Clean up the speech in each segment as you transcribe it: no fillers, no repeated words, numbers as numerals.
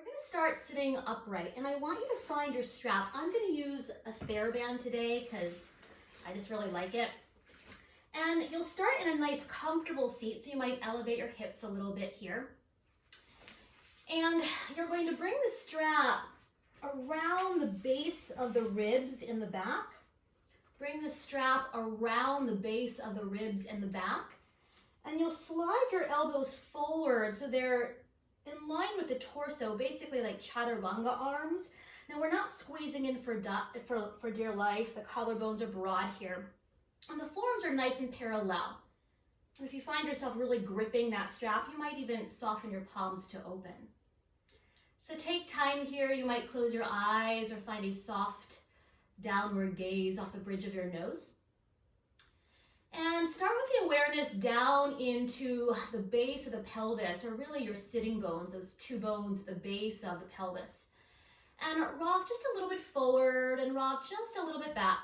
We're going to start sitting upright, and I want you to find your strap. I'm going to use a theraband today because I just really like it. And you'll start in a nice comfortable seat, so you might elevate your hips a little bit here. And you're going to bring the strap around the base of the ribs in the back. Bring the strap around the base of the ribs in the back. And you'll slide your elbows forward so they're in line with the torso, basically like chaturanga arms. Now we're not squeezing in for dear life. The collarbones are broad here. And the forearms are nice and parallel. And if you find yourself really gripping that strap, you might even soften your palms to open. So take time here. You might close your eyes or find a soft downward gaze off the bridge of your nose. And start with the awareness down into the base of the pelvis, or really your sitting bones, those two bones at the base of the pelvis. And rock just a little bit forward and rock just a little bit back.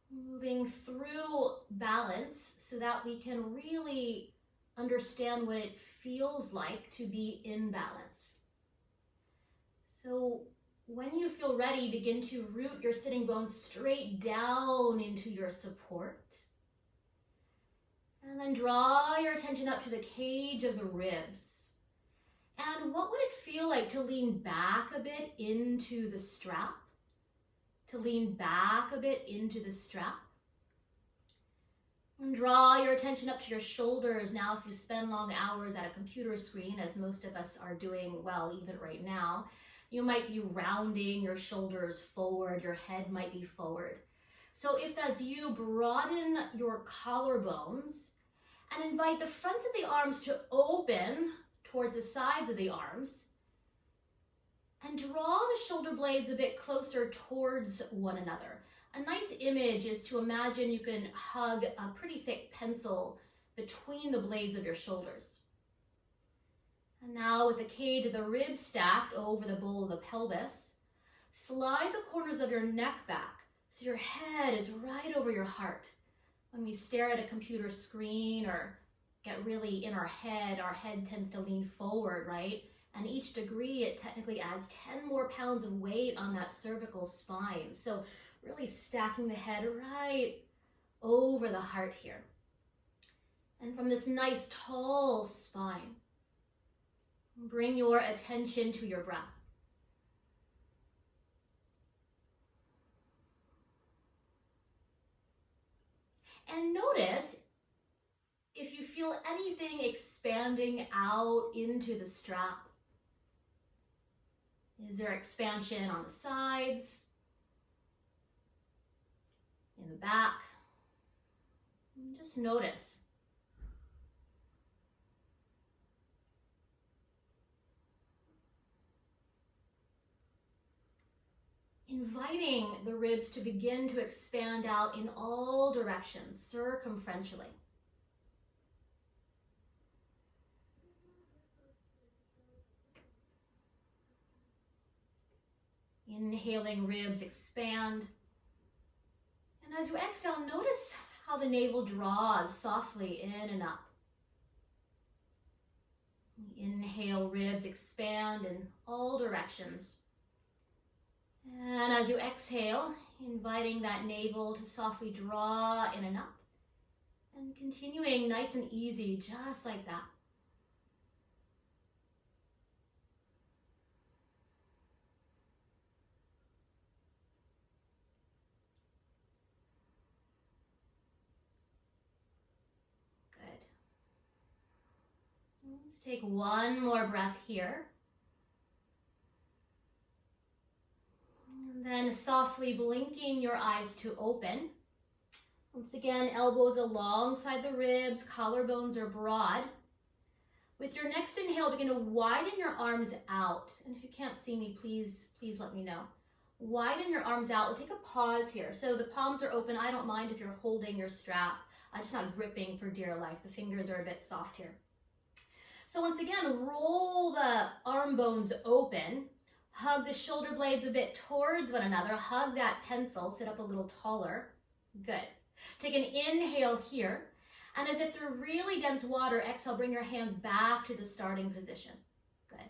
Moving through balance so that we can really understand what it feels like to be in balance. So when you feel ready, begin to root your sitting bones straight down into your support. And then draw your attention up to the cage of the ribs. And what would it feel like to lean back a bit into the strap? To lean back a bit into the strap. And draw your attention up to your shoulders. Now, if you spend long hours at a computer screen, as most of us are doing, well, even right now, you might be rounding your shoulders forward, your head might be forward. So if that's you, broaden your collarbones and invite the fronts of the arms to open towards the sides of the arms. And draw the shoulder blades a bit closer towards one another. A nice image is to imagine you can hug a pretty thick pencil between the blades of your shoulders. And now with the cage of the ribs stacked over the bowl of the pelvis, slide the corners of your neck back so your head is right over your heart. When we stare at a computer screen or get really in our head tends to lean forward, right? And each degree, it technically adds 10 more pounds of weight on that cervical spine. So really stacking the head right over the heart here. And from this nice tall spine, bring your attention to your breath. And notice if you feel anything expanding out into the strap. Is there expansion on the sides, in the back? Just notice. Inviting the ribs to begin to expand out in all directions, circumferentially. Inhaling, ribs expand. And as you exhale, notice how the navel draws softly in and up. Inhale, ribs expand in all directions. And as you exhale, inviting that navel to softly draw in and up. And continuing nice and easy, just like that. Good. Let's take one more breath here. And then softly blinking your eyes to open. Once again, elbows alongside the ribs, collarbones are broad. With your next inhale, begin to widen your arms out. And if you can't see me, please let me know. Widen your arms out. We'll take a pause here. So the palms are open. I don't mind if you're holding your strap. I'm just not gripping for dear life. The fingers are a bit soft here. So once again, roll the arm bones open. Hug the shoulder blades a bit towards one another. Hug that pencil. Sit up a little taller. Good. Take an inhale here. And as if through really dense water, exhale, bring your hands back to the starting position. Good.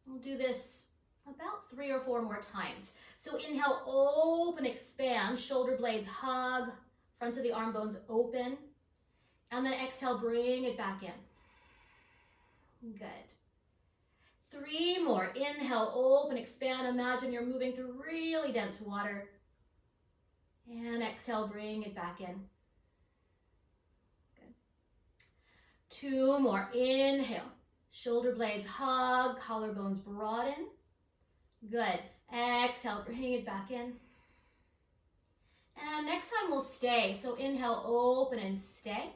We'll do this about 3 or 4 more times. So inhale, open, expand, shoulder blades hug, fronts of the arm bones open. And then exhale, bring it back in. Good. 3 more. Inhale, open, expand. Imagine you're moving through really dense water. And exhale, bring it back in. Good. 2 more. Inhale. Shoulder blades hug, collarbones broaden. Good. Exhale, bring it back in. And next time we'll stay. So inhale, open and stay.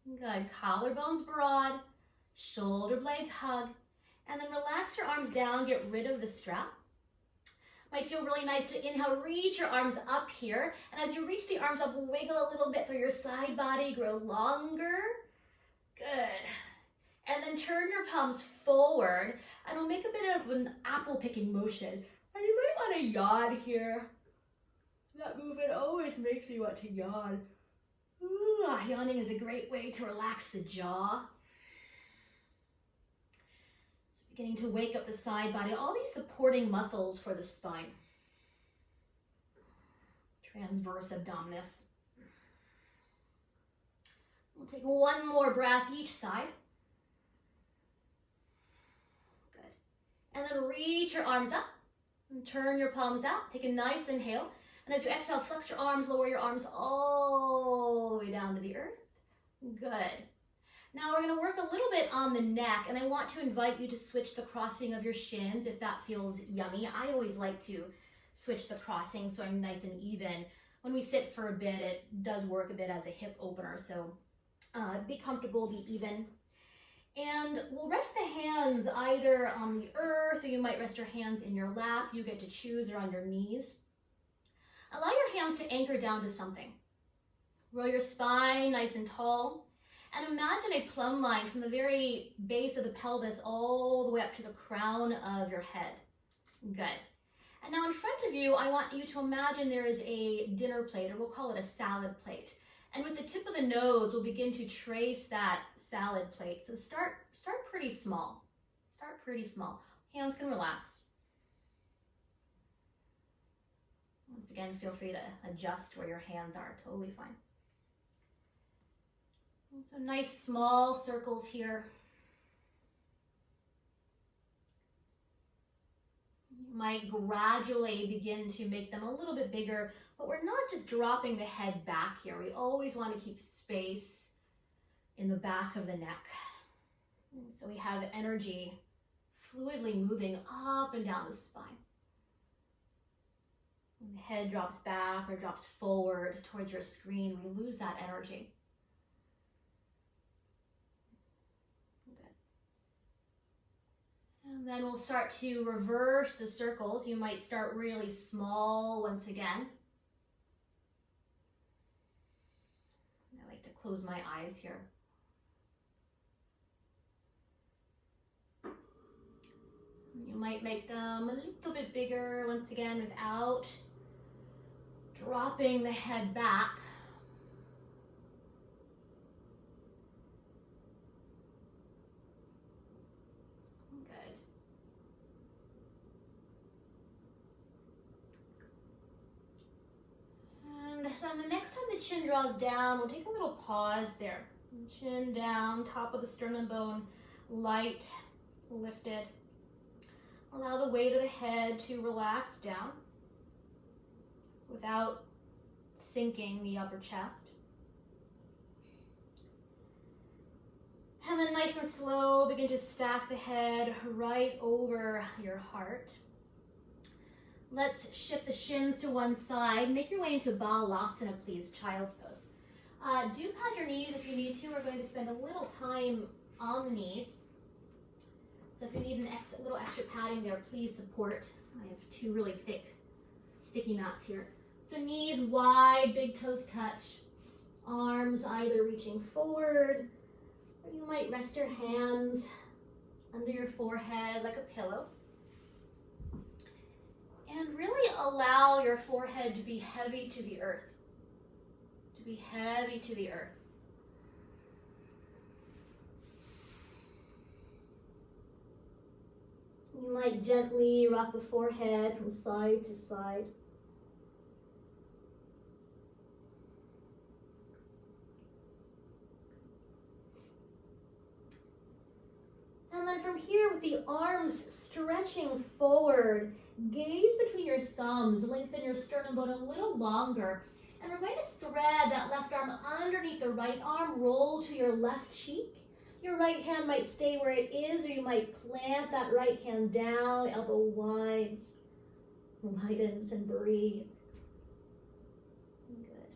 Good. Collarbones broad, shoulder blades hug. And then relax your arms down, get rid of the strap. Might feel really nice to inhale, reach your arms up here. And as you reach the arms up, wiggle a little bit through your side body, grow longer. Good. And then turn your palms forward, and we'll make a bit of an apple picking motion. And you might want to yawn here. That movement always makes me want to yawn. Ooh, yawning is a great way to relax the jaw. So beginning to wake up the side body, all these supporting muscles for the spine. Transverse abdominis. We'll take 1 more breath each side. Good. And then reach your arms up and turn your palms out. Take a nice inhale. And as you exhale, flex your arms, lower your arms all the way down to the earth. Good. Now we're going to work a little bit on the neck, and I want to invite you to switch the crossing of your shins if that feels yummy. I always like to switch the crossing so I'm nice and even. When we sit for a bit, it does work a bit as a hip opener, so be comfortable, be even. And we'll rest the hands either on the earth, or you might rest your hands in your lap. You get to choose, or on your knees. Allow your hands to anchor down to something. Roll your spine nice and tall. And imagine a plumb line from the very base of the pelvis all the way up to the crown of your head. Good. And now in front of you, I want you to imagine there is a dinner plate, or we'll call it a salad plate. And with the tip of the nose, we'll begin to trace that salad plate. So start pretty small. Start pretty small. Hands can relax. Once again, feel free to adjust where your hands are, totally fine. And so nice small circles here. You might gradually begin to make them a little bit bigger, but we're not just dropping the head back here. We always want to keep space in the back of the neck. And so we have energy fluidly moving up and down the spine. When the head drops back or drops forward towards your screen, we lose that energy. Good. And then we'll start to reverse the circles. You might start really small once again. I like to close my eyes here. You might make them a little bit bigger once again without dropping the head back. Good. And then the next time the chin draws down, we'll take a little pause there. Chin down, top of the sternum bone, light, lifted. Allow the weight of the head to relax down without sinking the upper chest. And then nice and slow, begin to stack the head right over your heart. Let's shift the shins to one side. Make your way into Balasana, please, child's pose. Do pad your knees if you need to. We're going to spend a little time on the knees. So if you need a little extra padding there, please support. I have 2 really thick sticky mats here. So knees wide, big toes touch. Arms either reaching forward, or you might rest your hands under your forehead like a pillow. And really allow your forehead to be heavy to the earth. To be heavy to the earth. might gently rock the forehead from side to side. And then from here, with the arms stretching forward, gaze between your thumbs, lengthen your sternum bone a little longer. And we're going to thread that left arm underneath the right arm, roll to your left cheek. Your right hand might stay where it is, or you might plant that right hand down, elbow widens and breathe. Good.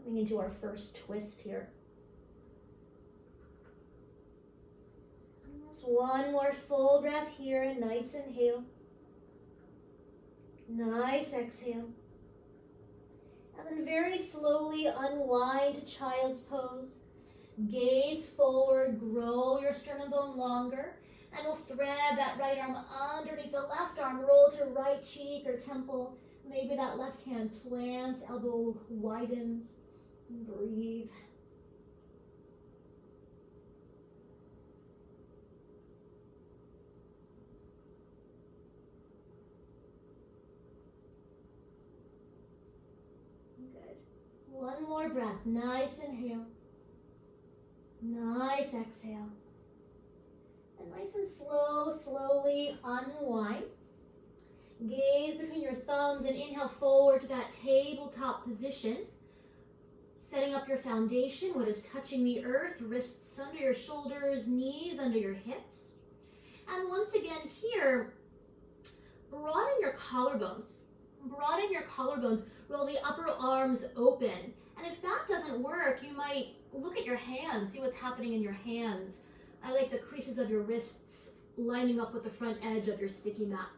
Coming into our first twist here. Just one more full breath here, a nice inhale. Nice exhale. And then very slowly unwind to child's pose. Gaze forward, grow your sternum bone longer. And we'll thread that right arm underneath the left arm, roll to right cheek or temple. Maybe that left hand plants, elbow widens. And breathe. Good. One more breath. Nice inhale. Nice exhale. And nice and slowly unwind. Gaze between your thumbs and inhale forward to that tabletop position. Setting up your foundation, what is touching the earth, wrists under your shoulders, knees under your hips. And once again here, broaden your collarbones. Broaden your collarbones, roll the upper arms open. And if that doesn't work, you might look at your hands, see what's happening in your hands. I like the creases of your wrists lining up with the front edge of your sticky mat.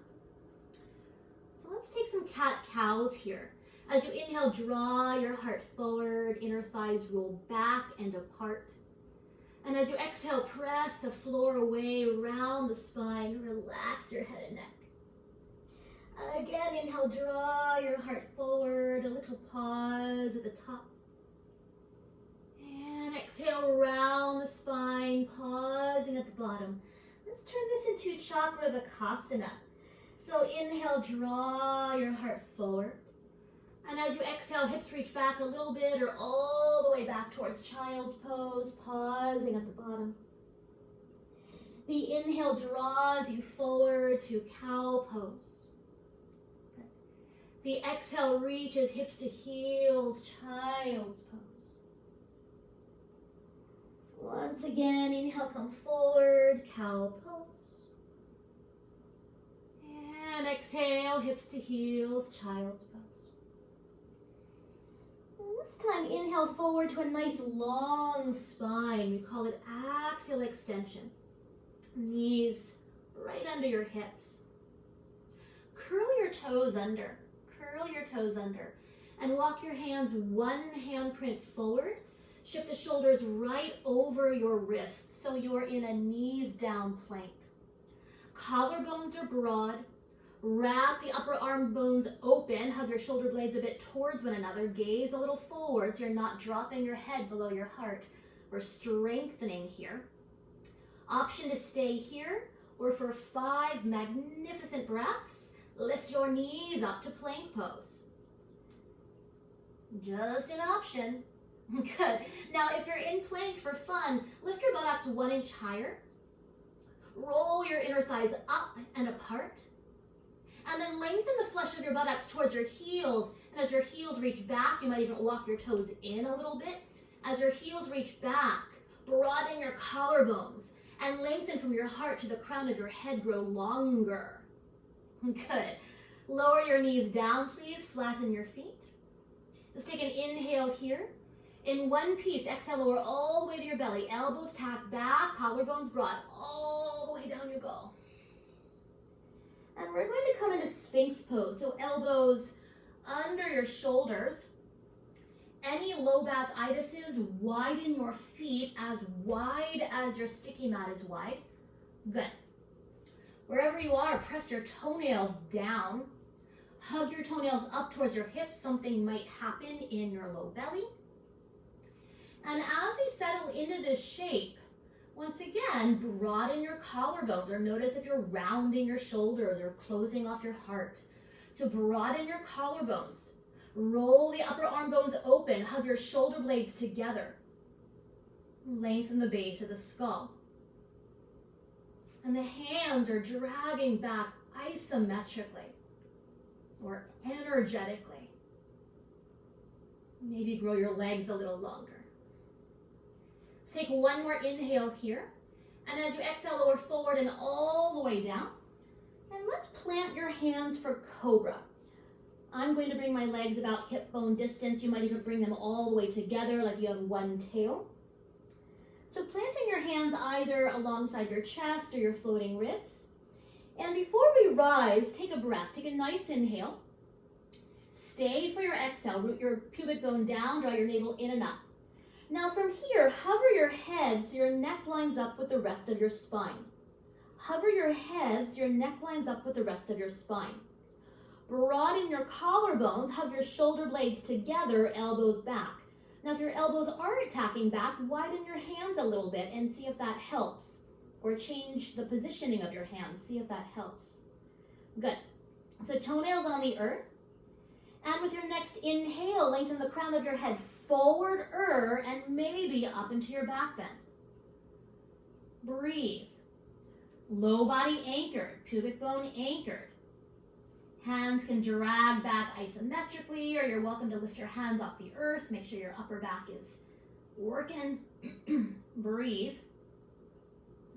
So let's take some cat-cows here. As you inhale, draw your heart forward, inner thighs roll back and apart. And as you exhale, press the floor away around the spine, relax your head and neck. Again, inhale, draw your heart forward, a little pause at the top. And exhale, round the spine, pausing at the bottom. Let's turn this into Chakravakasana. So inhale, draw your heart forward. And as you exhale, hips reach back a little bit or all the way back towards child's pose, pausing at the bottom. The inhale draws you forward to cow pose. Good. The exhale reaches hips to heels, child's pose. Once again, inhale, come forward, cow pose. And exhale, hips to heels, child's pose. This time, inhale forward to a nice long spine. We call it axial extension. Knees right under your hips. Curl your toes under. Curl your toes under. And walk your hands one handprint forward. Shift the shoulders right over your wrists so you're in a knees down plank. Collarbones are broad. Wrap the upper arm bones open, hug your shoulder blades a bit towards one another, gaze a little forward so you're not dropping your head below your heart. We're strengthening here. Option to stay here, or for 5 magnificent breaths, lift your knees up to plank pose. Just an option. Good. Now if you're in plank for fun, lift your buttocks 1 inch higher. Roll your inner thighs up and apart. And then lengthen the flesh of your buttocks towards your heels. And as your heels reach back, you might even walk your toes in a little bit. As your heels reach back, broaden your collarbones and lengthen from your heart to the crown of your head, grow longer. Good. Lower your knees down, please. Flatten your feet. Let's take an inhale here. In one piece, exhale, lower all the way to your belly. Elbows tack back, collarbones broad. All the way down you go. And we're going to come into Sphinx pose. So elbows under your shoulders. Any low back itises, widen your feet as wide as your sticky mat is wide. Good. Wherever you are, press your toenails down. Hug your toenails up towards your hips. Something might happen in your low belly. And as we settle into this shape, once again, broaden your collarbones, or notice if you're rounding your shoulders or closing off your heart. So broaden your collarbones. Roll the upper arm bones open. Hug your shoulder blades together. Lengthen the base of the skull. And the hands are dragging back isometrically or energetically. Maybe grow your legs a little longer. Let's take one more inhale here. And as you exhale, lower forward and all the way down. And let's plant your hands for cobra. I'm going to bring my legs about hip bone distance. You might even bring them all the way together like you have one tail. So planting your hands either alongside your chest or your floating ribs. And before we rise, take a breath. Take a nice inhale. Stay for your exhale. Root your pubic bone down, draw your navel in and up. Now from here, hover your head so your neck lines up with the rest of your spine. Hover your head so your neck lines up with the rest of your spine. Broaden your collarbones, hug your shoulder blades together, elbows back. Now if your elbows aren't tacking back, widen your hands a little bit and see if that helps. Or change the positioning of your hands, see if that helps. Good. So toenails on the earth. And with your next inhale, lengthen the crown of your head forward and maybe up into your back bend. Breathe. Low body anchored, pubic bone anchored. Hands can drag back isometrically, or you're welcome to lift your hands off the earth. Make sure your upper back is working. Breathe.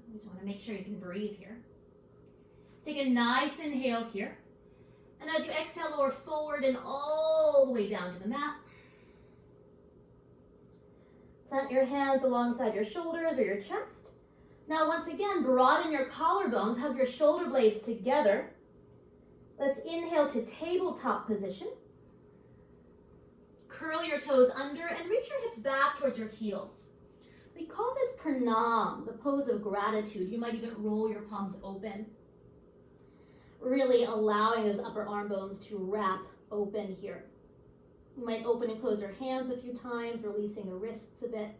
I just want to make sure you can breathe here. Take a nice inhale here. And as you exhale, lower forward and all the way down to the mat. Plant your hands alongside your shoulders or your chest. Now, once again, broaden your collarbones, hug your shoulder blades together. Let's inhale to tabletop position. Curl your toes under and reach your hips back towards your heels. We call this pranam, the pose of gratitude. You might even roll your palms open, really allowing those upper arm bones to wrap open here. You might open and close your hands a few times, releasing the wrists a bit.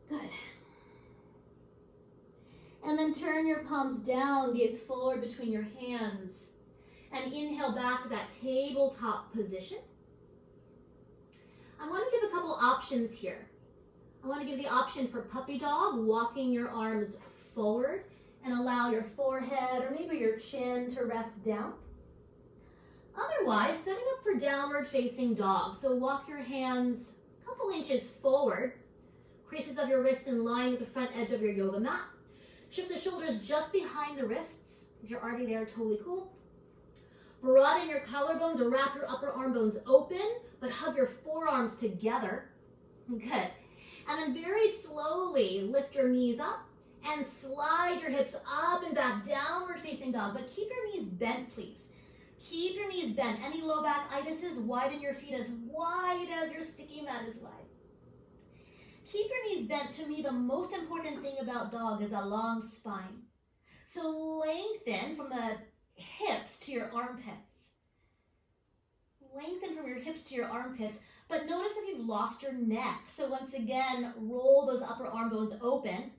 Good. And then turn your palms down, gaze forward between your hands, and inhale back to that tabletop position. I want to give a couple options here. I want to give the option for puppy dog, walking your arms forward and allow your forehead or maybe your chin to rest down. Otherwise, setting up for downward facing dog. So walk your hands a couple inches forward, creases of your wrists in line with the front edge of your yoga mat. Shift the shoulders just behind the wrists. If you're already there, totally cool. Broaden your collarbones or wrap your upper arm bones open, but hug your forearms together. Good. And then very slowly lift your knees up and slide your hips up and back, downward facing dog. But keep your knees bent, please. Keep your knees bent. Any low back itises, widen your feet as wide as your sticky mat is wide. Keep your knees bent. To me, the most important thing about dog is a long spine. So lengthen from the hips to your armpits. Lengthen from your hips to your armpits, but notice if you've lost your neck. So once again, roll those upper arm bones open.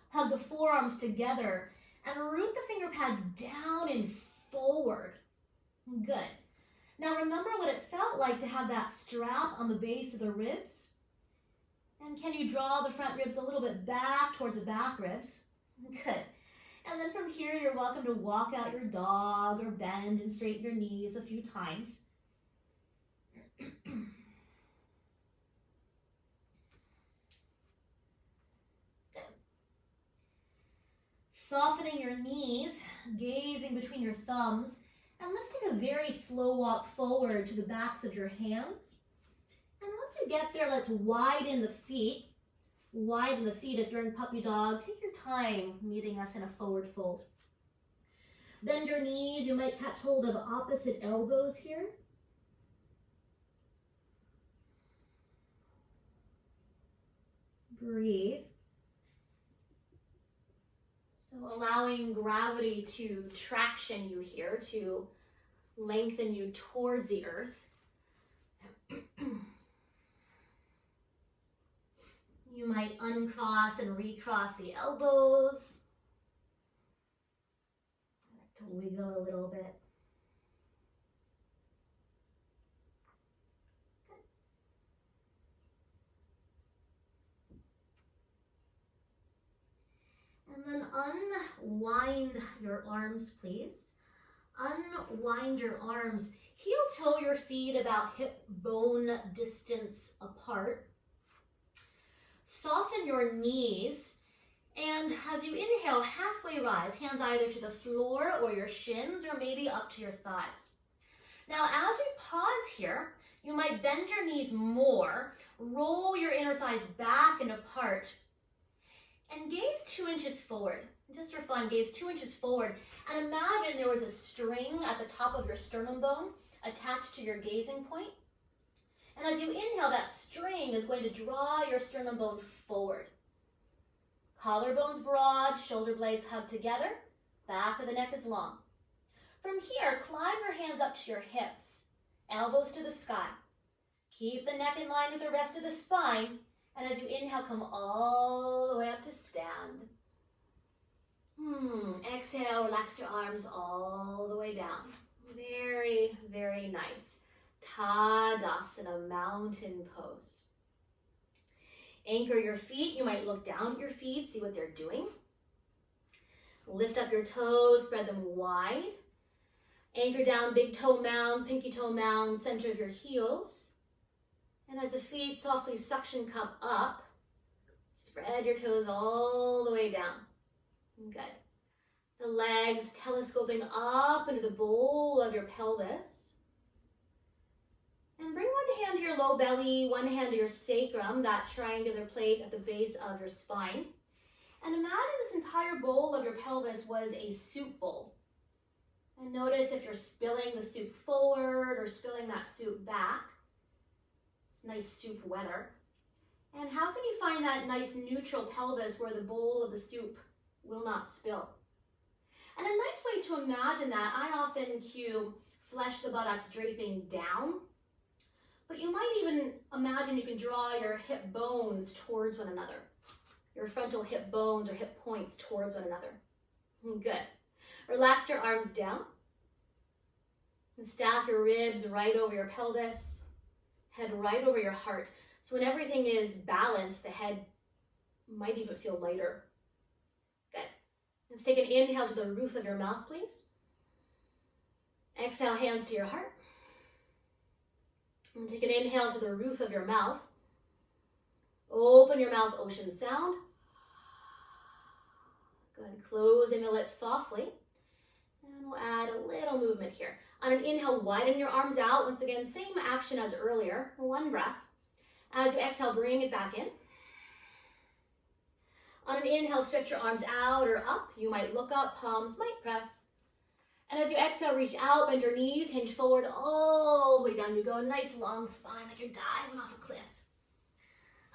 Hug the forearms together and root the finger pads down and forward. Good. Now remember what it felt like to have that strap on the base of the ribs. And can you draw the front ribs a little bit back towards the back ribs? Good. And then from here, you're welcome to walk out your dog or bend and straighten your knees a few times. Good. Softening your knees, gazing between your thumbs. And let's take a very slow walk forward to the backs of your hands. And once you get there, let's widen the feet. Widen the feet. If you're in puppy dog, take your time meeting us in a forward fold. Bend your knees. You might catch hold of opposite elbows here. Breathe. So allowing gravity to traction you here, to lengthen you towards the earth. You might uncross and recross the elbows. I like to wiggle a little bit. And then unwind your arms, please. Unwind your arms. Heel-toe your feet about hip bone distance apart. Soften your knees. And as you inhale, halfway rise, hands either to the floor or your shins or maybe up to your thighs. Now, as we pause here, you might bend your knees more, roll your inner thighs back and apart, and gaze 2 inches forward. Just for fun, gaze 2 inches forward and imagine there was a string at the top of your sternum bone attached to your gazing point. And as you inhale, that string is going to draw your sternum bone forward. Collarbones broad, shoulder blades hug together, back of the neck is long. From here, climb your hands up to your hips, elbows to the sky. Keep the neck in line with the rest of the spine, and as you inhale, come all the way up to stand. Exhale, relax your arms all the way down. Very, very nice. Tadasana, mountain pose. Anchor your feet. You might look down at your feet, see what they're doing. Lift up your toes, spread them wide. Anchor down, big toe mound, pinky toe mound, center of your heels. And as the feet softly suction cup up, spread your toes all the way down. Good. The legs telescoping up into the bowl of your pelvis. And bring one hand to your low belly, one hand to your sacrum, that triangular plate at the base of your spine. And imagine this entire bowl of your pelvis was a soup bowl. And notice if you're spilling the soup forward or spilling that soup back. It's nice soup weather. And how can you find that nice neutral pelvis where the bowl of the soup will not spill? And a nice way to imagine that, I often cue flesh the buttocks draping down. But you might even imagine you can draw your hip bones towards one another. Your frontal hip bones or hip points towards one another. Good. Relax your arms down. And stack your ribs right over your pelvis. Head right over your heart. So when everything is balanced, the head might even feel lighter. Good. Let's take an inhale to the roof of your mouth, please. Exhale, hands to your heart. And take an inhale to the roof of your mouth. Open your mouth, ocean sound. Go ahead and closing the lips softly. And we'll add a little movement here. On an inhale, widen your arms out. Once again, same action as earlier. One breath. As you exhale, bring it back in. On an inhale, stretch your arms out or up. You might look up, palms might press. And as you exhale, reach out, bend your knees, hinge forward all the way down. You go a nice long spine like you're diving off a cliff.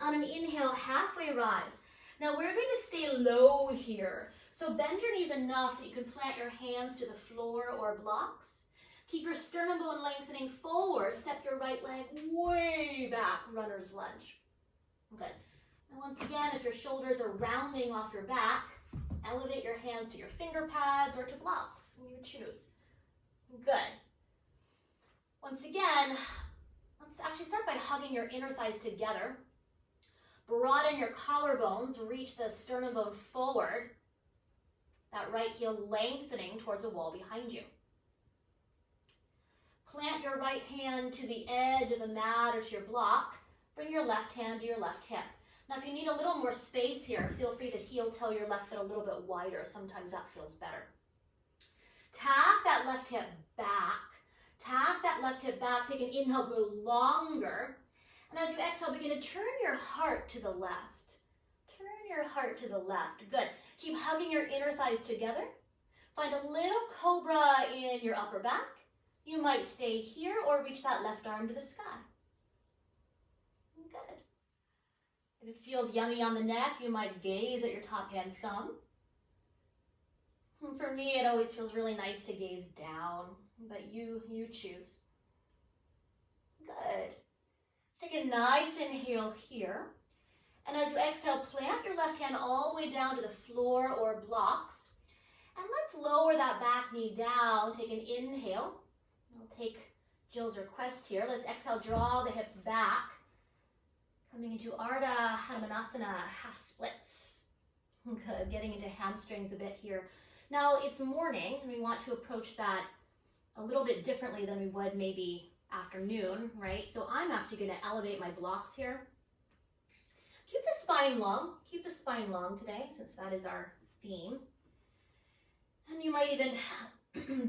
On an inhale, halfway rise. Now we're going to stay low here. So bend your knees enough that you can plant your hands to the floor or blocks. Keep your sternum bone lengthening forward. Step your right leg way back, runner's lunge. Good. And once again, if your shoulders are rounding off your back, elevate your hands to your finger pads or to blocks, you would choose. Good. Once again, let's actually start by hugging your inner thighs together. Broaden your collarbones, reach the sternum bone forward. That right heel lengthening towards the wall behind you. Plant your right hand to the edge of the mat or to your block. Bring your left hand to your left hip. Now, if you need a little more space here, feel free to heel-toe your left foot a little bit wider. Sometimes that feels better. Tap that left hip back. Tap that left hip back. Take an inhale, go longer. And as you exhale, begin to turn your heart to the left. Turn your heart to the left. Good. Keep hugging your inner thighs together. Find a little cobra in your upper back. You might stay here or reach that left arm to the sky. Good. If it feels yummy on the neck, you might gaze at your top hand thumb. And for me, it always feels really nice to gaze down, but you choose. Good. Take a nice inhale here. And as you exhale, plant your left hand all the way down to the floor or blocks. And let's lower that back knee down. Take an inhale. I'll take Jill's request here. Let's exhale, draw the hips back. Coming into Ardha Hanumanasana, half splits. Good, getting into hamstrings a bit here. Now it's morning and we want to approach that a little bit differently than we would maybe afternoon, right? So I'm actually going to elevate my blocks here. Keep the spine long today, since that is our theme. And you might even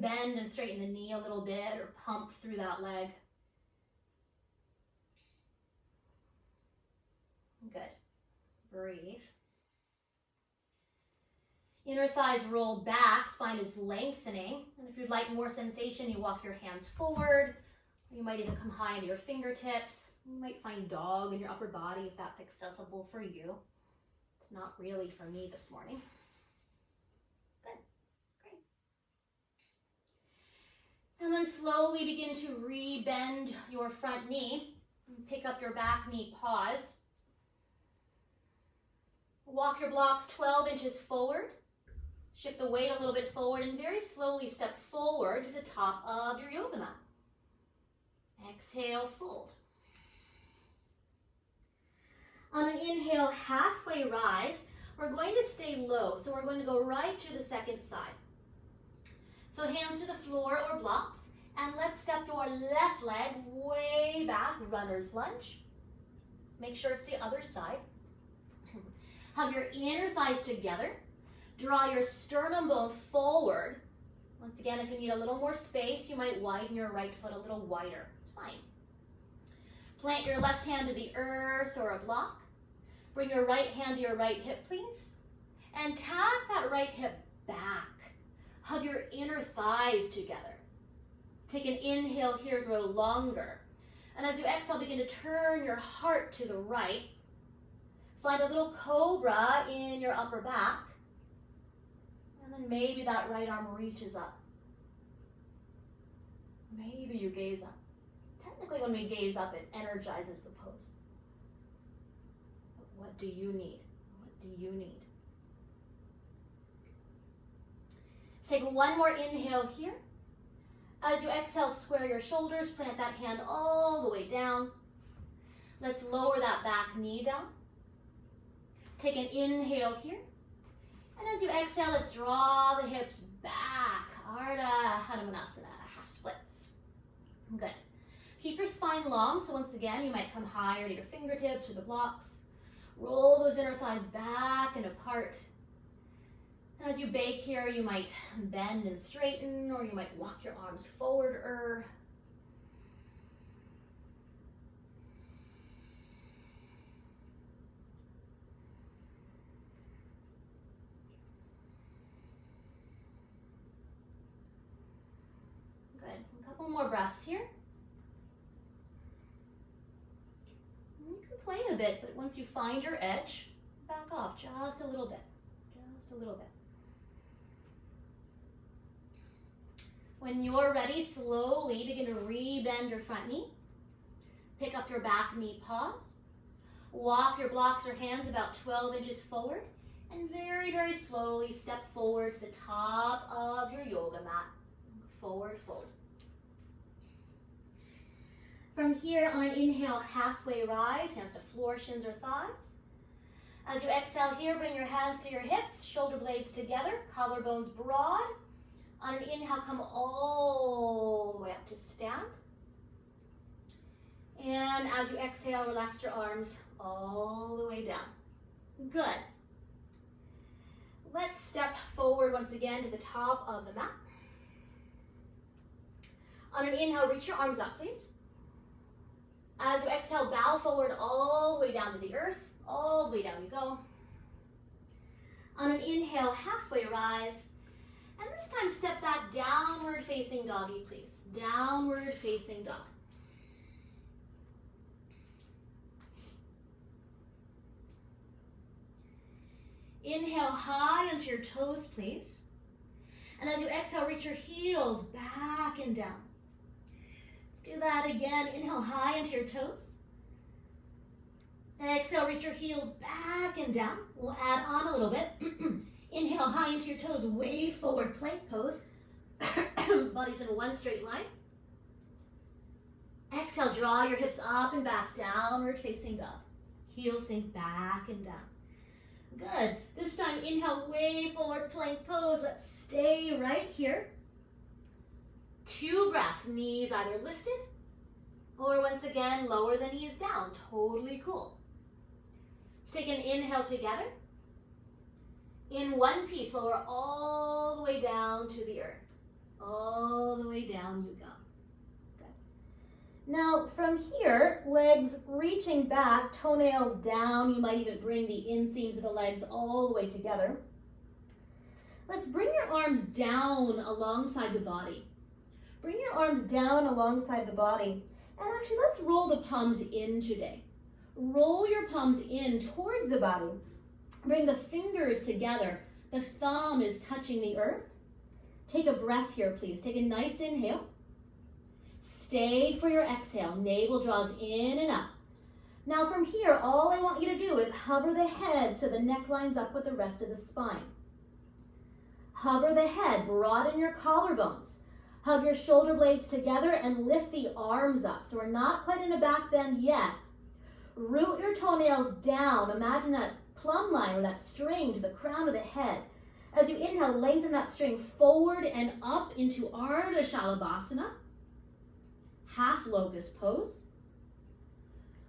bend and straighten the knee a little bit or pump through that leg. Good. Breathe. Inner thighs roll back, spine is lengthening. And if you'd like more sensation, you walk your hands forward. You might even come high into your fingertips. You might find dog in your upper body if that's accessible for you. It's not really for me this morning. Good, great. And then slowly begin to re-bend your front knee. Pick up your back knee, pause. Walk your blocks 12 inches forward. Shift the weight a little bit forward and very slowly step forward to the top of your yoga mat. Exhale, fold. On an inhale, halfway rise, we're going to stay low. So we're going to go right to the second side. So hands to the floor or blocks. And let's step your left leg way back, runner's lunge. Make sure it's the other side. Hug your inner thighs together. Draw your sternum bone forward. Once again, if you need a little more space, you might widen your right foot a little wider. It's fine. Plant your left hand to the earth or a block. Bring your right hand to your right hip, please. And tag that right hip back. Hug your inner thighs together. Take an inhale here, grow longer. And as you exhale, begin to turn your heart to the right. Find a little cobra in your upper back. And then maybe that right arm reaches up. Maybe you gaze up. Technically, when we gaze up, it energizes the pose. But what do you need? What do you need? Take one more inhale here. As you exhale, square your shoulders, plant that hand all the way down. Let's lower that back knee down. Take an inhale here. And as you exhale, let's draw the hips back. Ardha Hanumanasana, half splits. Good. Keep your spine long, so once again, you might come higher to your fingertips or the blocks. Roll those inner thighs back and apart. As you bake here, you might bend and straighten, or you might walk your arms forward. Good. A couple more breaths here. You can play a bit, but once you find your edge, back off just a little bit. Just a little bit. When you're ready, slowly begin to re-bend your front knee. Pick up your back knee, pause. Walk your blocks or hands about 12 inches forward. And very, very slowly step forward to the top of your yoga mat. Forward fold. From here, on an inhale, halfway rise, hands to floor, shins or thighs. As you exhale here, bring your hands to your hips, shoulder blades together, collarbones broad. On an inhale, come all the way up to stand. And as you exhale, relax your arms all the way down. Good. Let's step forward once again to the top of the mat. On an inhale, reach your arms up, please. As you exhale, bow forward all the way down to the earth. All the way down you go. On an inhale, halfway rise. And this time, step back, downward facing doggy, please. Downward facing dog. Inhale high onto your toes, please. And as you exhale, reach your heels back and down. Let's do that again. Inhale high into your toes. Exhale, reach your heels back and down. We'll add on a little bit. Inhale high into your toes, way forward plank pose. Body's in one straight line. Exhale, draw your hips up and back, downward facing dog. Heels sink back and down. Good. This time, inhale, way forward plank pose. Let's stay right here. 2 breaths, knees either lifted or once again, lower the knees down. Totally cool. Let's take an inhale together. In one piece, lower all the way down to the earth. All the way down you go. Now from here, legs reaching back, toenails down. You might even bring the inseams of the legs all the way together. Let's bring your arms down alongside the body. Bring your arms down alongside the body. And actually, let's roll the palms in today. Roll your palms in towards the body. Bring the fingers together. The thumb is touching the earth. Take a breath here, please. Take a nice inhale. Stay for your exhale. Navel draws in and up. Now from here, all I want you to do is hover the head so the neck lines up with the rest of the spine. Hover the head, broaden your collarbones. Hug your shoulder blades together and lift the arms up. So we're not quite in a back bend yet. Root your toenails down. Imagine that plumb line or that string to the crown of the head. As you inhale, lengthen that string forward and up into Ardha Shalabhasana. Half locust pose.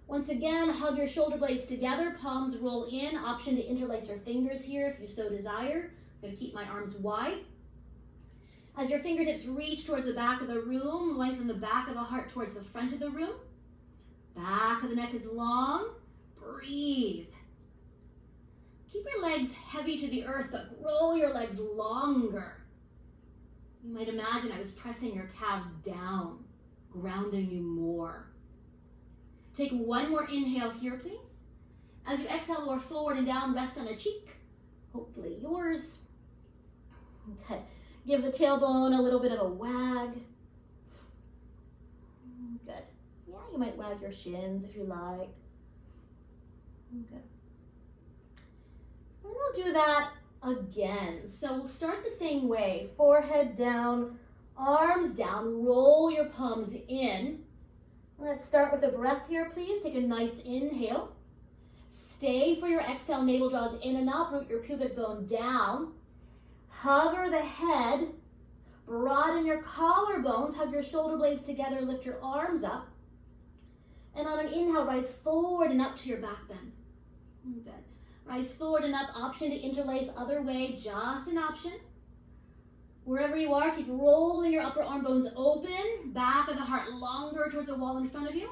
Once again, hug your shoulder blades together, palms roll in. Option to interlace your fingers here if you so desire. I'm going to keep my arms wide. As your fingertips reach towards the back of the room, lengthen the back of the heart towards the front of the room. Back of the neck is long. Breathe. Keep your legs heavy to the earth, but grow your legs longer. You might imagine I was pressing your calves down, grounding you more. Take one more inhale here, please. As you exhale, lower forward and down, rest on a cheek. Hopefully yours. Okay. Give the tailbone a little bit of a wag. Good. Yeah, you might wag your shins if you like. Good. And we'll do that again. So we'll start the same way. Forehead down, arms down, roll your palms in. Let's start with a breath here, please. Take a nice inhale. Stay for your exhale, navel draws in and up, root your pubic bone down. Hover the head, broaden your collarbones, hug your shoulder blades together, lift your arms up. And on an inhale, rise forward and up to your back bend. Good. Rise forward and up, option to interlace other way, just an option. Wherever you are, keep rolling your upper arm bones open, back of the heart longer towards the wall in front of you.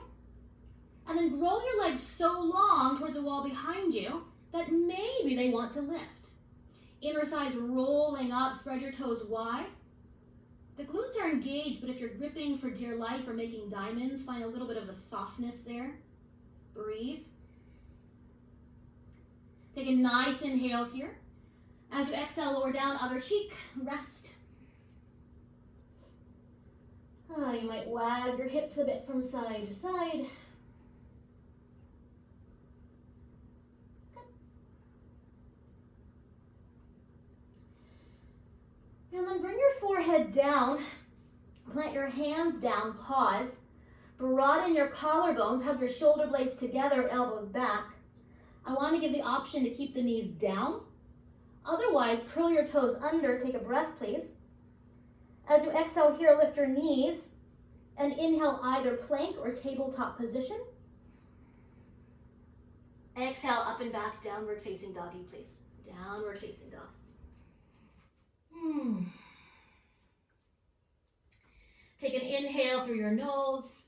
And then roll your legs so long towards the wall behind you that maybe they want to lift. Inner thighs rolling up, spread your toes wide. The glutes are engaged, but if you're gripping for dear life or making diamonds, find a little bit of a softness there. Breathe. Take a nice inhale here. As you exhale, lower down, other cheek, rest. You might wag your hips a bit from side to side. And then bring your forehead down, plant your hands down, pause, broaden your collarbones, hug your shoulder blades together, elbows back. I want to give the option to keep the knees down. Otherwise, curl your toes under, take a breath please. As you exhale here, lift your knees and inhale either plank or tabletop position. Exhale, up and back, downward facing doggy please. Downward facing dog. Take an inhale through your nose.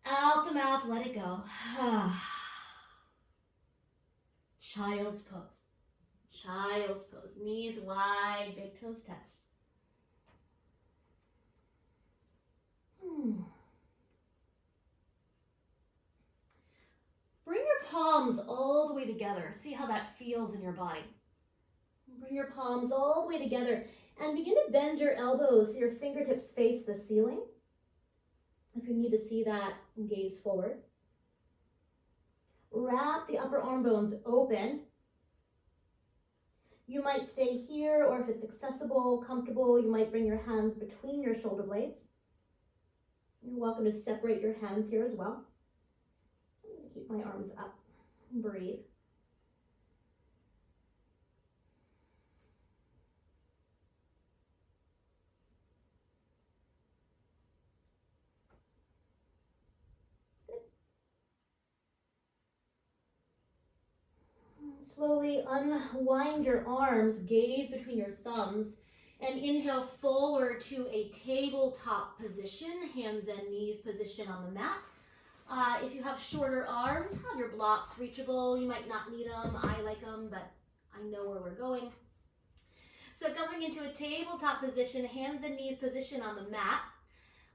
Out the mouth, let it go. Child's pose. Child's pose. Knees wide, big toes touch. Bring your palms all the way together. See how that feels in your body. Bring your palms all the way together and begin to bend your elbows so your fingertips face the ceiling. If you need to see that, gaze forward. Wrap the upper arm bones open. You might stay here, or if it's accessible, comfortable, you might bring your hands between your shoulder blades. You're welcome to separate your hands here as well. I'm going to keep my arms up and breathe. Slowly unwind your arms, gaze between your thumbs, and inhale forward to a tabletop position, hands and knees position on the mat. If you have shorter arms, have your blocks reachable. You might not need them. I like them, but I know where we're going. So coming into a tabletop position, hands and knees position on the mat.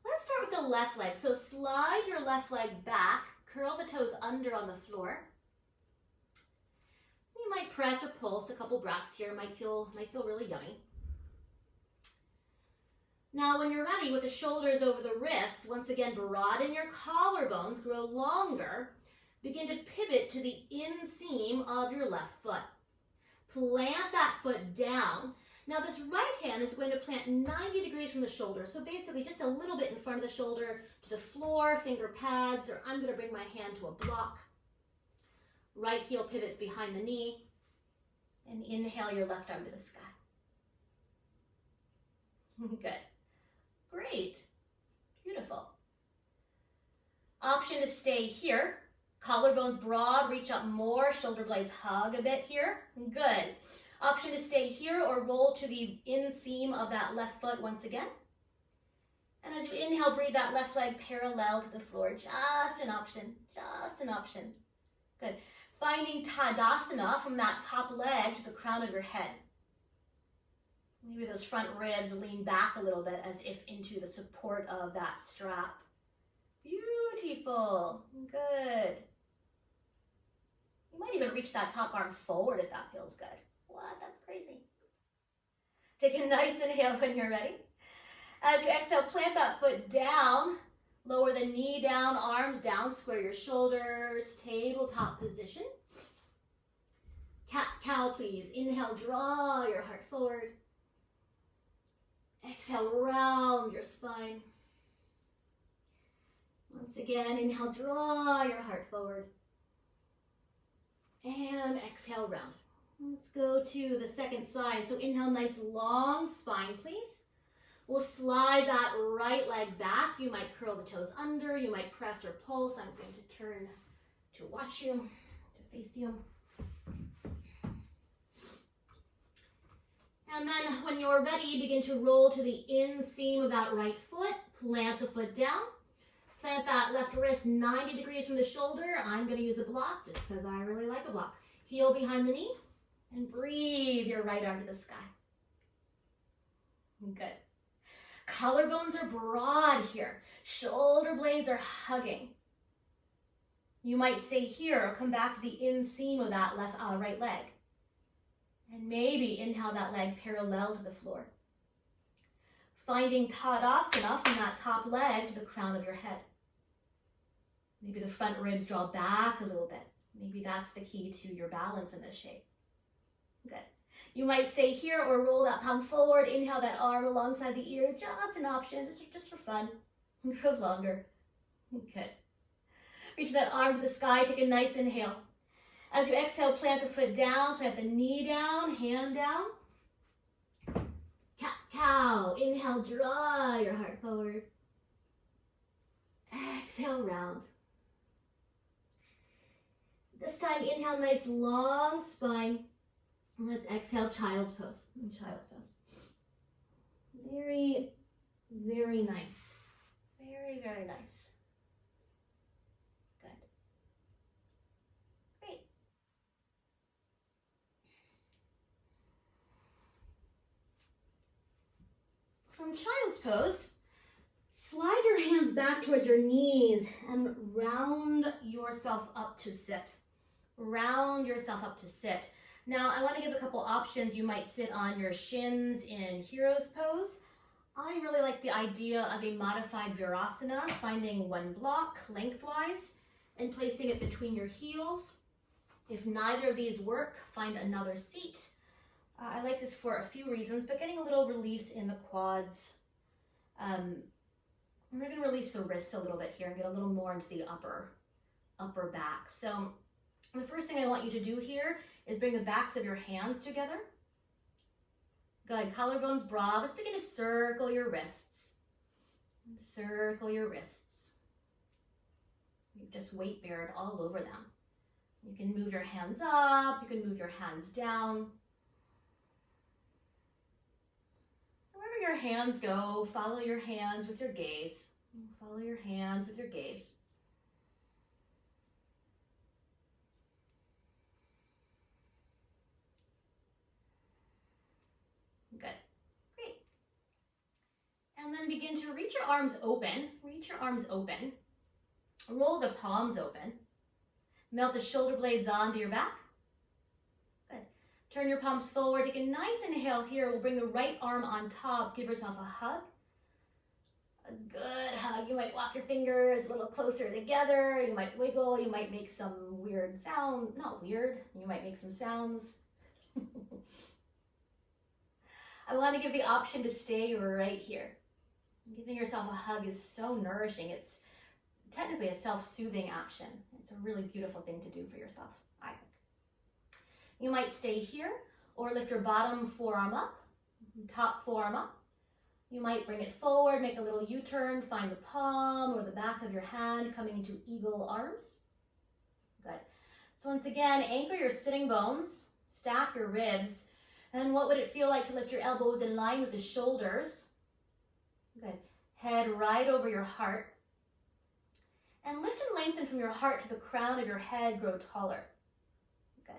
Let's start with the left leg. So slide your left leg back, curl the toes under on the floor. You might press or pulse a couple breaths here. Might feel really yummy. Now, when you're ready, with the shoulders over the wrists, once again, broaden your collarbones, grow longer. Begin to pivot to the inseam of your left foot. Plant that foot down. Now, this right hand is going to plant 90 degrees from the shoulder. So basically, just a little bit in front of the shoulder to the floor, finger pads, or I'm going to bring my hand to a block. Right heel pivots behind the knee, and inhale your left arm to the sky. Good. Great. Beautiful. Option to stay here. Collarbones broad, reach up more, shoulder blades hug a bit here. Good. Option to stay here or roll to the inseam of that left foot once again. And as you inhale, breathe that left leg parallel to the floor. Just an option. Just an option. Good. Finding Tadasana from that top leg to the crown of your head. Maybe those front ribs lean back a little bit as if into the support of that strap. Beautiful. Good. You might even reach that top arm forward if that feels good. What? That's crazy. Take a nice inhale when you're ready. As you exhale, plant that foot down. Lower the knee down, arms down, square your shoulders, tabletop position. Cat-cow, please. Inhale, draw your heart forward. Exhale, round your spine. Once again, inhale, draw your heart forward. And exhale, round. Let's go to the second side. So inhale, nice long spine, please. We'll slide that right leg back. You might curl the toes under. You might press or pulse. I'm going to turn to watch you, to face you. And then when you're ready, begin to roll to the inseam of that right foot. Plant the foot down. Plant that left wrist 90 degrees from the shoulder. I'm going to use a block just because I really like a block. Heel behind the knee. And breathe your right arm to the sky. Good. Collarbones are broad here. Shoulder blades are hugging. You might stay here or come back to the inseam of that right leg. And maybe inhale that leg parallel to the floor. Finding Tadasana from that top leg to the crown of your head. Maybe the front ribs draw back a little bit. Maybe that's the key to your balance in this shape. Good. You might stay here or roll that palm forward. Inhale that arm alongside the ear. Just an option, just for fun. Grow longer. Good. Reach that arm to the sky. Take a nice inhale. As you exhale, plant the foot down. Plant the knee down. Hand down. Cat-cow. Inhale, draw your heart forward. Exhale, round. This time, inhale, nice long spine. And let's exhale, child's pose. Child's pose. Very, very nice. Very, very nice. Good. Great. From child's pose, slide your hands back towards your knees and round yourself up to sit. Round yourself up to sit. Now, I want to give a couple options. You might sit on your shins in hero's pose. I really like the idea of a modified Virasana, finding one block lengthwise and placing it between your heels. If neither of these work, find another seat. I like this for a few reasons, but getting a little release in the quads. We're going to release the wrists a little bit here and get a little more into the upper back. So the first thing I want you to do here is bring the backs of your hands together. Good, collarbones broad. Let's begin to circle your wrists. Circle your wrists. You've just weight beared all over them. You can move your hands up, you can move your hands down. Wherever your hands go, follow your hands with your gaze. Follow your hands with your gaze. Good. Great. And then begin to reach your arms open. Reach your arms open. Roll the palms open. Melt the shoulder blades onto your back. Good. Turn your palms forward. Take a nice inhale here. We'll bring the right arm on top. Give yourself a hug. A good hug. You might walk your fingers a little closer together. You might wiggle. You might make some weird sound. Not weird. You might make some sounds. I want to give the option to stay right here. Giving yourself a hug is so nourishing. It's technically a self-soothing action. It's a really beautiful thing to do for yourself, I think. You might stay here or lift your bottom forearm up, top forearm up. You might bring it forward, make a little U-turn, find the palm or the back of your hand coming into eagle arms. Good. So once again, anchor your sitting bones, stack your ribs, and what would it feel like to lift your elbows in line with the shoulders? Good. Head right over your heart. And lift and lengthen from your heart to the crown of your head, grow taller. Good.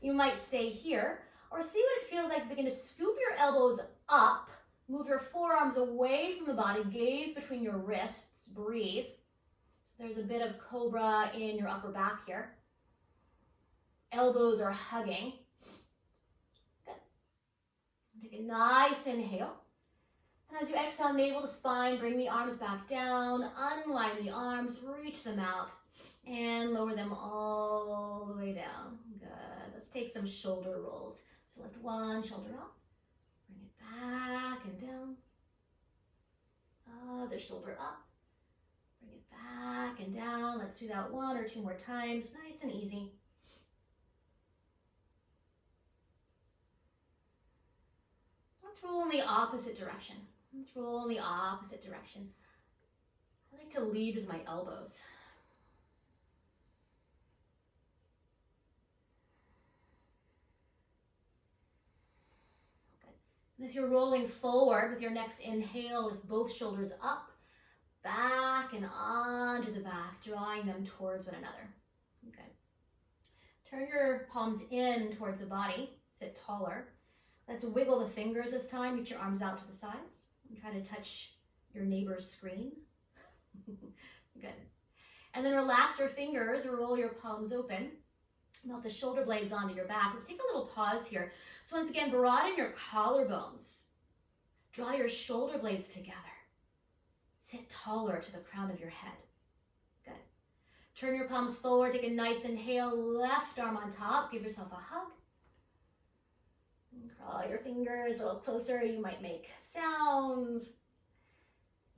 You might stay here, or see what it feels like to begin to scoop your elbows up, move your forearms away from the body, gaze between your wrists, breathe. There's a bit of cobra in your upper back here. Elbows are hugging. Good. Take a nice inhale. And as you exhale, navel to spine, bring the arms back down, unwind the arms, reach them out, and lower them all the way down. Good. Let's take some shoulder rolls. So lift one shoulder up, bring it back and down. Other shoulder up, bring it back and down. Let's do that one or two more times, nice and easy. Let's roll in the opposite direction. Let's roll in the opposite direction. I like to lead with my elbows. Good. And if you're rolling forward with your next inhale, lift both shoulders up, back and onto the back, drawing them towards one another. Okay. Turn your palms in towards the body, sit taller. Let's wiggle the fingers this time. Reach your arms out to the sides and try to touch your neighbor's screen. Good. And then relax your fingers, roll your palms open. Melt the shoulder blades onto your back. Let's take a little pause here. So once again, broaden your collarbones. Draw your shoulder blades together. Sit taller to the crown of your head. Good. Turn your palms forward. Take a nice inhale. Left arm on top. Give yourself a hug. Crawl your fingers a little closer. You might make sounds.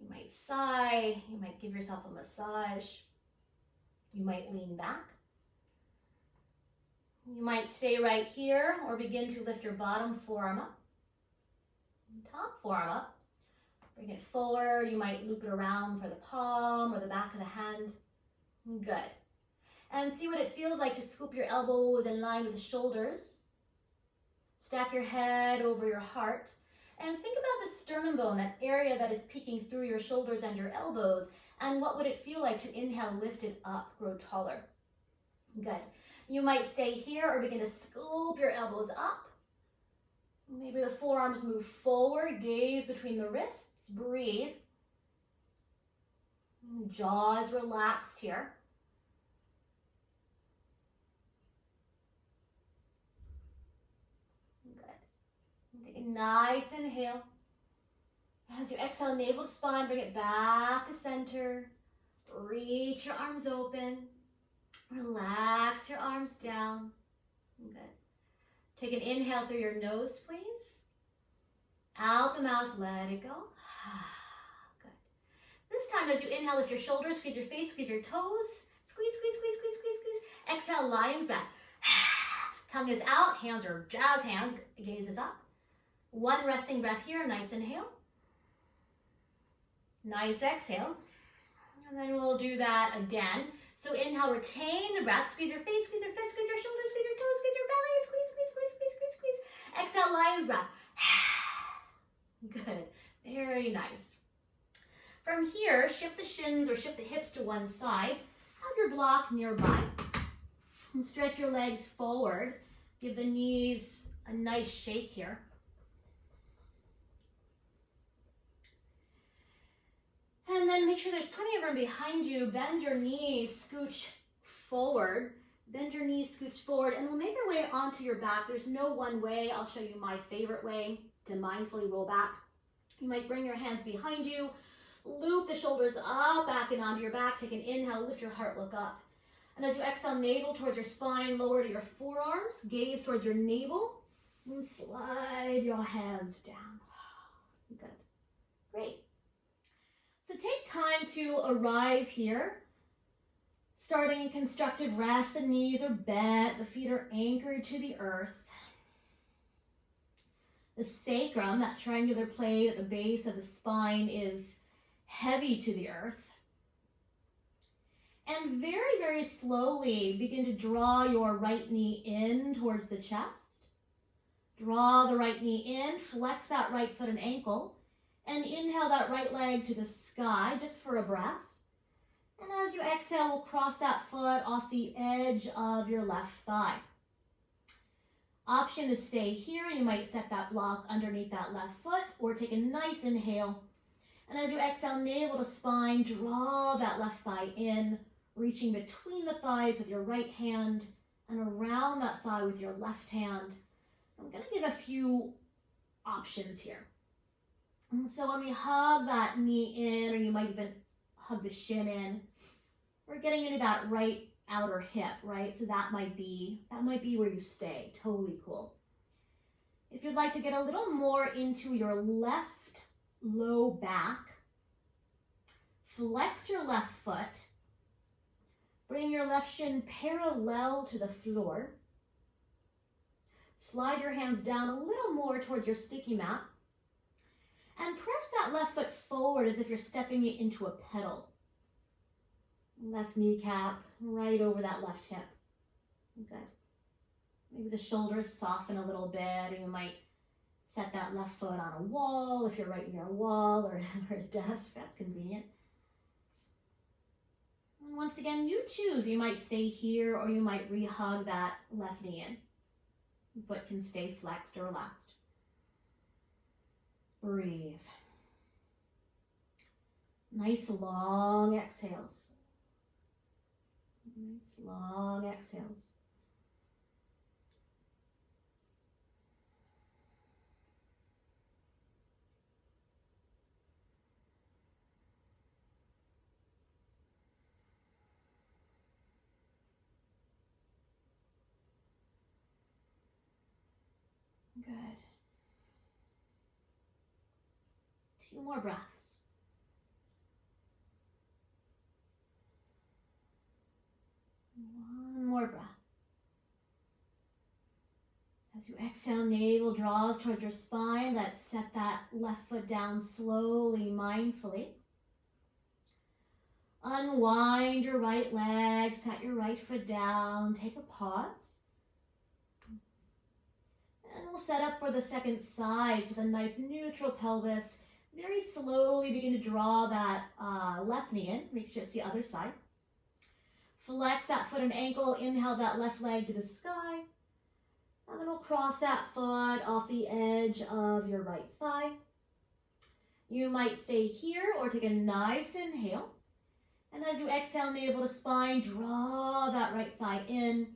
You might sigh. You might give yourself a massage. You might lean back. You might stay right here or begin to lift your bottom forearm up. Top forearm up. Bring it forward. You might loop it around for the palm or the back of the hand. Good. And see what it feels like to scoop your elbows in line with the shoulders. Stack your head over your heart. And think about the sternum bone, that area that is peeking through your shoulders and your elbows. And what would it feel like to inhale, lift it up, grow taller? Good. You might stay here or begin to scoop your elbows up. Maybe the forearms move forward, gaze between the wrists, breathe. Jaws relaxed here. Take a nice inhale. As you exhale, navel to spine, bring it back to center. Reach your arms open. Relax your arms down. Good. Take an inhale through your nose, please. Out the mouth, let it go. Good. This time, as you inhale, lift your shoulders, squeeze your face, squeeze your toes. Squeeze, squeeze, squeeze, squeeze, squeeze, squeeze. Exhale, lion's breath. Tongue is out, hands are jazz hands, gaze is up. One resting breath here, nice inhale. Nice exhale. And then we'll do that again. So inhale, retain the breath. Squeeze your face, squeeze your fist, squeeze your shoulders, squeeze your toes, squeeze your belly. Squeeze, squeeze, squeeze, squeeze, squeeze, squeeze. Exhale, lion's breath. Good. Very nice. From here, shift the shins or shift the hips to one side. Have your block nearby. And stretch your legs forward. Give the knees a nice shake here. And then make sure there's plenty of room behind you. Bend your knees, scooch forward. Bend your knees, scooch forward, and we'll make our way onto your back. There's no one way. I'll show you my favorite way to mindfully roll back. You might bring your hands behind you, loop the shoulders up, back and onto your back. Take an inhale, lift your heart, look up. And as you exhale, navel towards your spine, lower to your forearms, gaze towards your navel, and slide your hands down. Good. Great. So take time to arrive here. Starting in constructive rest, the knees are bent, the feet are anchored to the earth. The sacrum, that triangular plate at the base of the spine, is heavy to the earth. And very, very slowly begin to draw your right knee in towards the chest. Draw the right knee in, flex that right foot and ankle, and inhale that right leg to the sky just for a breath. And as you exhale, we'll cross that foot off the edge of your left thigh. Option to stay here. You might set that block underneath that left foot or take a nice inhale. And as you exhale, navel to spine, draw that left thigh in, reaching between the thighs with your right hand and around that thigh with your left hand. I'm going to give a few options here. And so when we hug that knee in, or you might even hug the shin in, we're getting into that right outer hip, right? So that might be where you stay. Totally cool. If you'd like to get a little more into your left low back, flex your left foot, bring your left shin parallel to the floor, slide your hands down a little more towards your sticky mat, and press that left foot forward as if you're stepping it into a pedal. Left kneecap right over that left hip. Good. Maybe the shoulders soften a little bit, or you might set that left foot on a wall if you're right near a wall or a desk. That's convenient. And once again, you choose. You might stay here or you might re-hug that left knee in. The foot can stay flexed or relaxed. Breathe. Nice long exhales. Nice long exhales. Good. 2 more breaths. One more breath. As you exhale, navel draws towards your spine. Let's set that left foot down slowly, mindfully. Unwind your right leg, set your right foot down, take a pause. And we'll set up for the second side with a nice neutral pelvis. Very slowly begin to draw that left knee in. Make sure it's the other side. Flex that foot and ankle. Inhale that left leg to the sky. And then we'll cross that foot off the edge of your right thigh. You might stay here or take a nice inhale. And as you exhale, navel to spine, draw that right thigh in.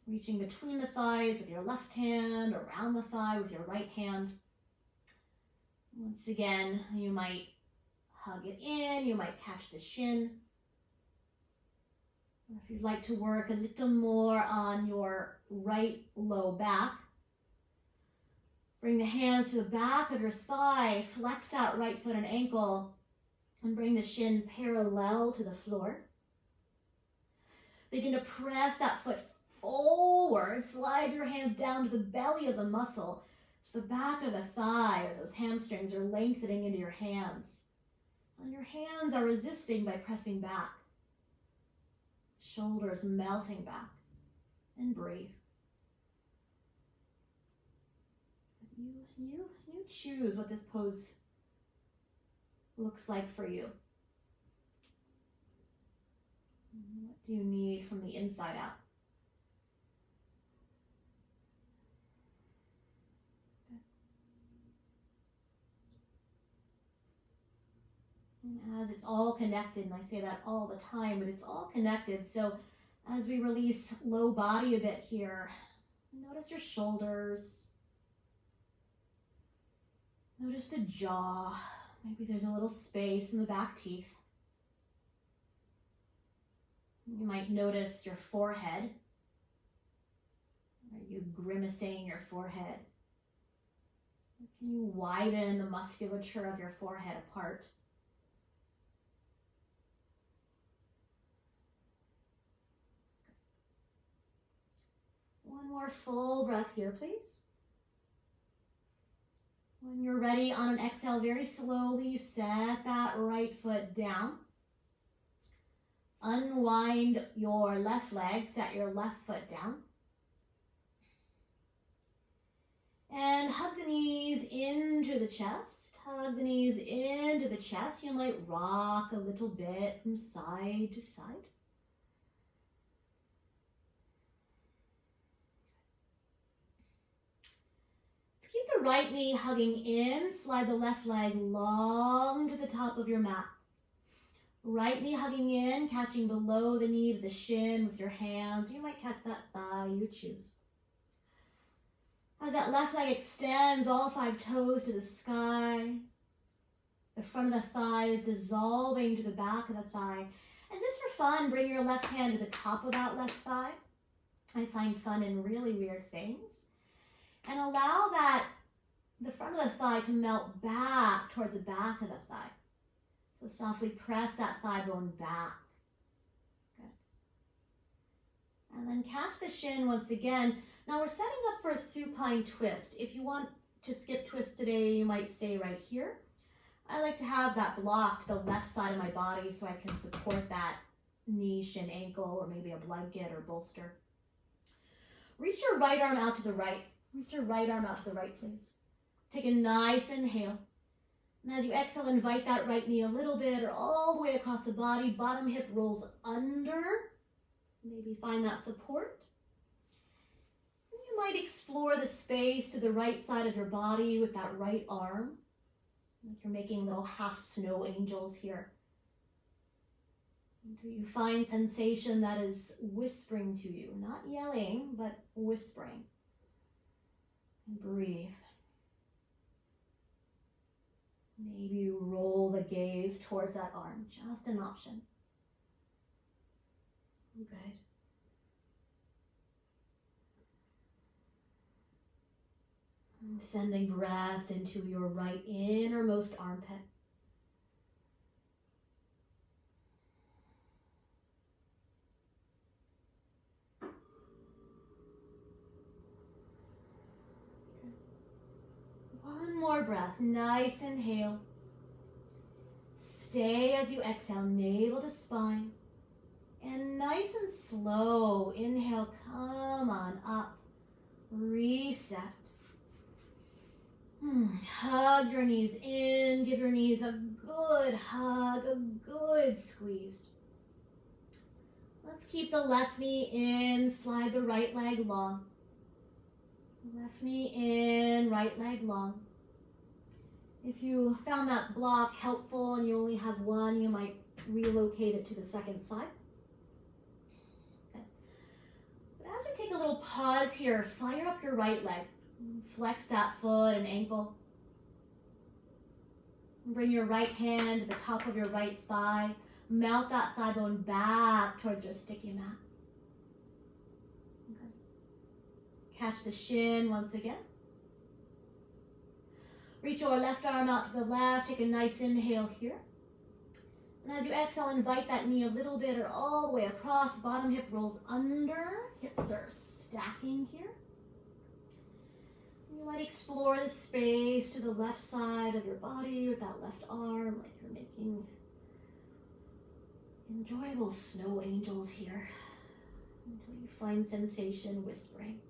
Reaching between the thighs with your left hand, around the thigh with your right hand. Once again, you might hug it in, you might catch the shin. Or if you'd like to work a little more on your right low back, bring the hands to the back of your thigh, flex that right foot and ankle, and bring the shin parallel to the floor. Begin to press that foot forward, slide your hands down to the belly of the muscle, so the back of the thigh or those hamstrings are lengthening into your hands. And your hands are resisting by pressing back. Shoulders melting back. And breathe. You choose what this pose looks like for you. What do you need from the inside out? As it's all connected, and I say that all the time, but it's all connected. So as we release low body a bit here, notice your shoulders. Notice the jaw. Maybe there's a little space in the back teeth. You might notice your forehead. Are you grimacing your forehead? Can you widen the musculature of your forehead apart? One more full breath here, please. When you're ready, on an exhale, very slowly set that right foot down. Unwind your left leg, set your left foot down. And hug the knees into the chest. Hug the knees into the chest. You might rock a little bit from side to side. Keep the right knee hugging in, slide the left leg long to the top of your mat. Right knee hugging in, catching below the knee to the shin with your hands. You might catch that thigh, you choose. As that left leg extends, all 5 toes to the sky. The front of the thigh is dissolving to the back of the thigh. And just for fun, bring your left hand to the top of that left thigh. I find fun in really weird things. And allow the front of the thigh to melt back towards the back of the thigh. So softly press that thigh bone back. Good. And then catch the shin once again. Now we're setting up for a supine twist. If you want to skip twist today, you might stay right here. I like to have that block to the left side of my body so I can support that knee, shin, ankle, or maybe a blanket or bolster. Reach your right arm out to the right. Reach your right arm out to the right, please. Take a nice inhale. And as you exhale, invite that right knee a little bit or all the way across the body. Bottom hip rolls under. Maybe find that support. And you might explore the space to the right side of your body with that right arm. Like you're making little half snow angels here. Until you find sensation that is whispering to you. Not yelling, but whispering. And breathe. Maybe you roll the gaze towards that arm, just an option. Good. And sending breath into your right innermost armpit. One more breath, nice inhale. Stay as you exhale, navel to spine. And nice and slow, inhale, come on up. Reset. Hug your knees in, give your knees a good hug, a good squeeze. Let's keep the left knee in, slide the right leg long. Left knee in, right leg long. If you found that block helpful and you only have one, you might relocate it to the second side. Okay. But as we take a a little pause here. Fire up your right leg. Flex that foot and ankle. Bring your right hand to the top of your right thigh. Melt that thigh bone back towards your sticky mat. Okay. Catch the shin once again. Reach your left arm out to the left. Take a nice inhale here. And as you exhale, invite that knee a little bit or all the way across. Bottom hip rolls under. Hips are stacking here. You might explore the space to the left side of your body with that left arm, like you're making enjoyable snow angels here until you find sensation whispering.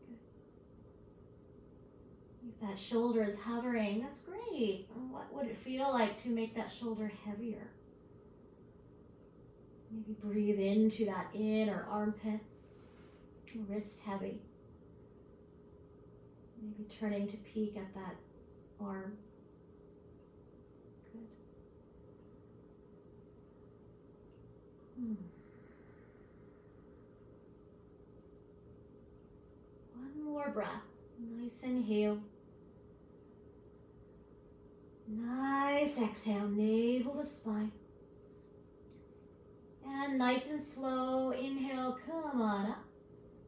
Good. If that shoulder is hovering, that's great. What would it feel like to make that shoulder heavier? Maybe breathe into that inner armpit, wrist heavy. Maybe turning to peek at that arm. Good. One more breath. Nice inhale. Nice exhale, navel to spine. And nice and slow, inhale, come on up.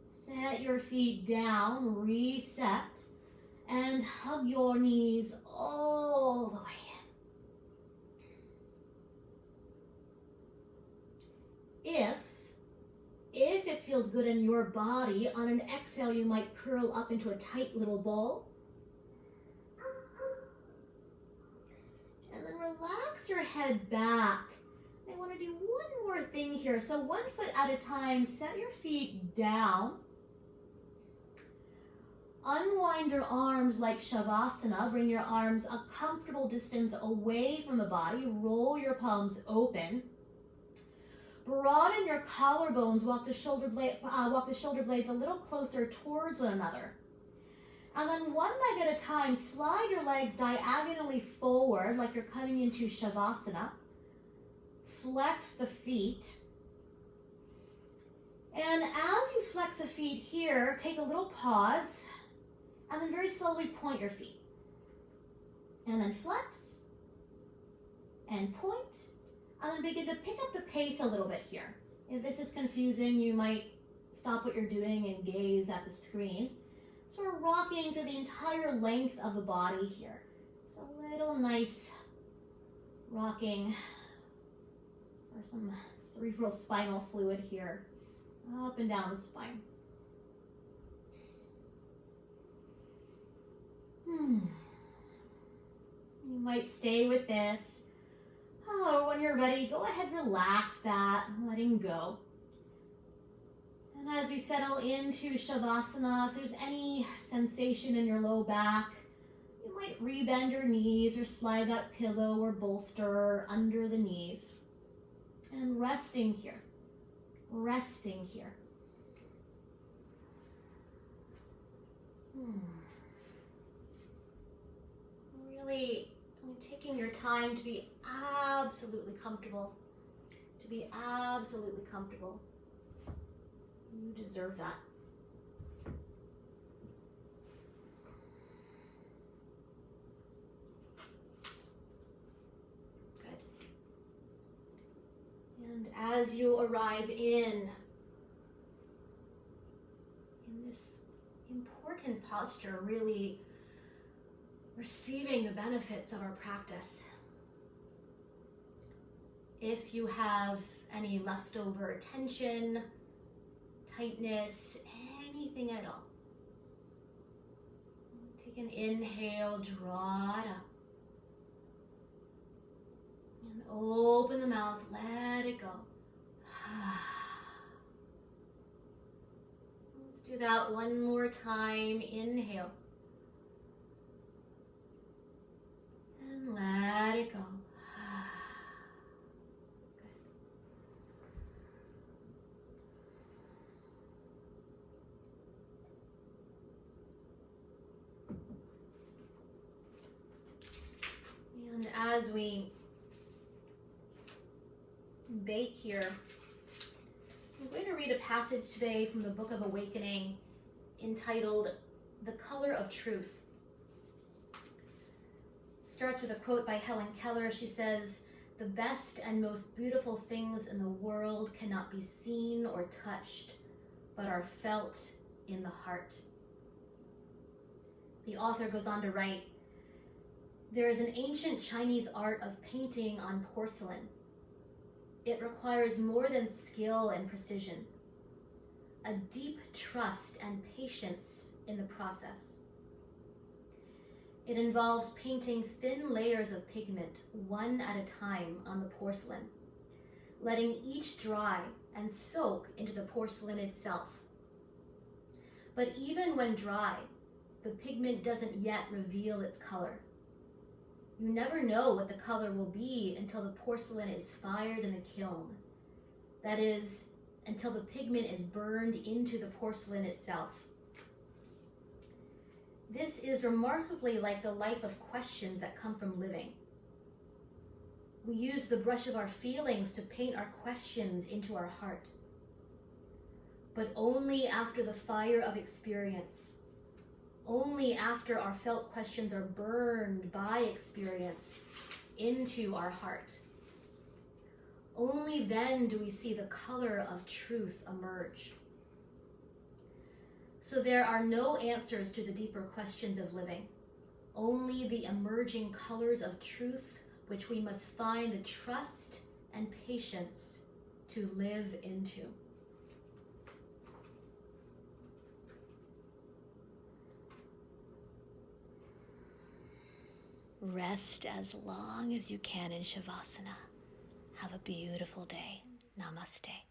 Set your feet down, reset, and hug your knees all the way in. If it feels good in your body, on an exhale you might curl up into a tight little ball. And then relax your head back. I want to do one more thing here. So 1 foot at a time, set your feet down. Unwind your arms like Shavasana. Bring your arms a comfortable distance away from the body. Roll your palms open. Broaden your collarbones. Walk the shoulder blades a little closer towards one another. And then one leg at a time, slide your legs diagonally forward like you're coming into Shavasana. Flex the feet. And as you flex the feet here, take a little pause and then very slowly point your feet. And then flex and point, and then begin to pick up the pace a little bit here. If this is confusing, you might stop what you're doing and gaze at the screen. So we're rocking to the entire length of the body here. It's a little nice rocking for some cerebral spinal fluid here, up and down the spine. You might stay with this. Or when you're ready, go ahead, relax that, letting go. And as we settle into Shavasana, if there's any sensation in your low back, you might rebend your knees or slide that pillow or bolster under the knees. And resting here, resting here. Really taking your time to be absolutely comfortable, You deserve that. Good. And as you arrive in this important posture, really receiving the benefits of our practice. If you have any leftover tension, tightness, anything at all, take an inhale, draw it up. And open the mouth, let it go. Let's do that one more time. Inhale. And let it go. And as we bake here, I'm going to read a passage today from the Book of Awakening entitled The Color of Truth. Starts with a quote by Helen Keller. She says, "The best and most beautiful things in the world cannot be seen or touched, but are felt in the heart." The author goes on to write, "There is an ancient Chinese art of painting on porcelain. It requires more than skill and precision, a deep trust and patience in the process. It involves painting thin layers of pigment, one at a time, on the porcelain, letting each dry and soak into the porcelain itself. But even when dry, the pigment doesn't yet reveal its color. You never know what the color will be until the porcelain is fired in the kiln. That is, until the pigment is burned into the porcelain itself. This is remarkably like the life of questions that come from living. We use the brush of our feelings to paint our questions into our heart, but only after the fire of experience, only after our felt questions are burned by experience into our heart. Only then do we see the color of truth emerge. So there are no answers to the deeper questions of living, only the emerging colors of truth, which we must find the trust and patience to live into." Rest as long as you can in Shavasana. Have a beautiful day. Namaste.